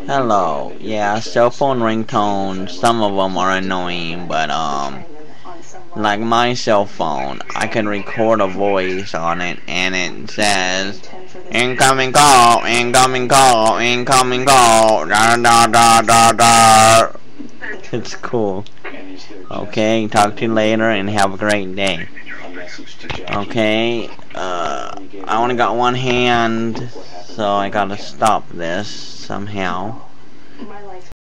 Hello. Yeah, cell phone ringtones. Some of them are annoying, but like my cell phone, I can record a voice on it, and it says, "Incoming call, incoming call, incoming call." Da da da da da. It's cool. Okay, talk to you later, and have a great day. Okay, I only got one hand, so I gotta stop this somehow.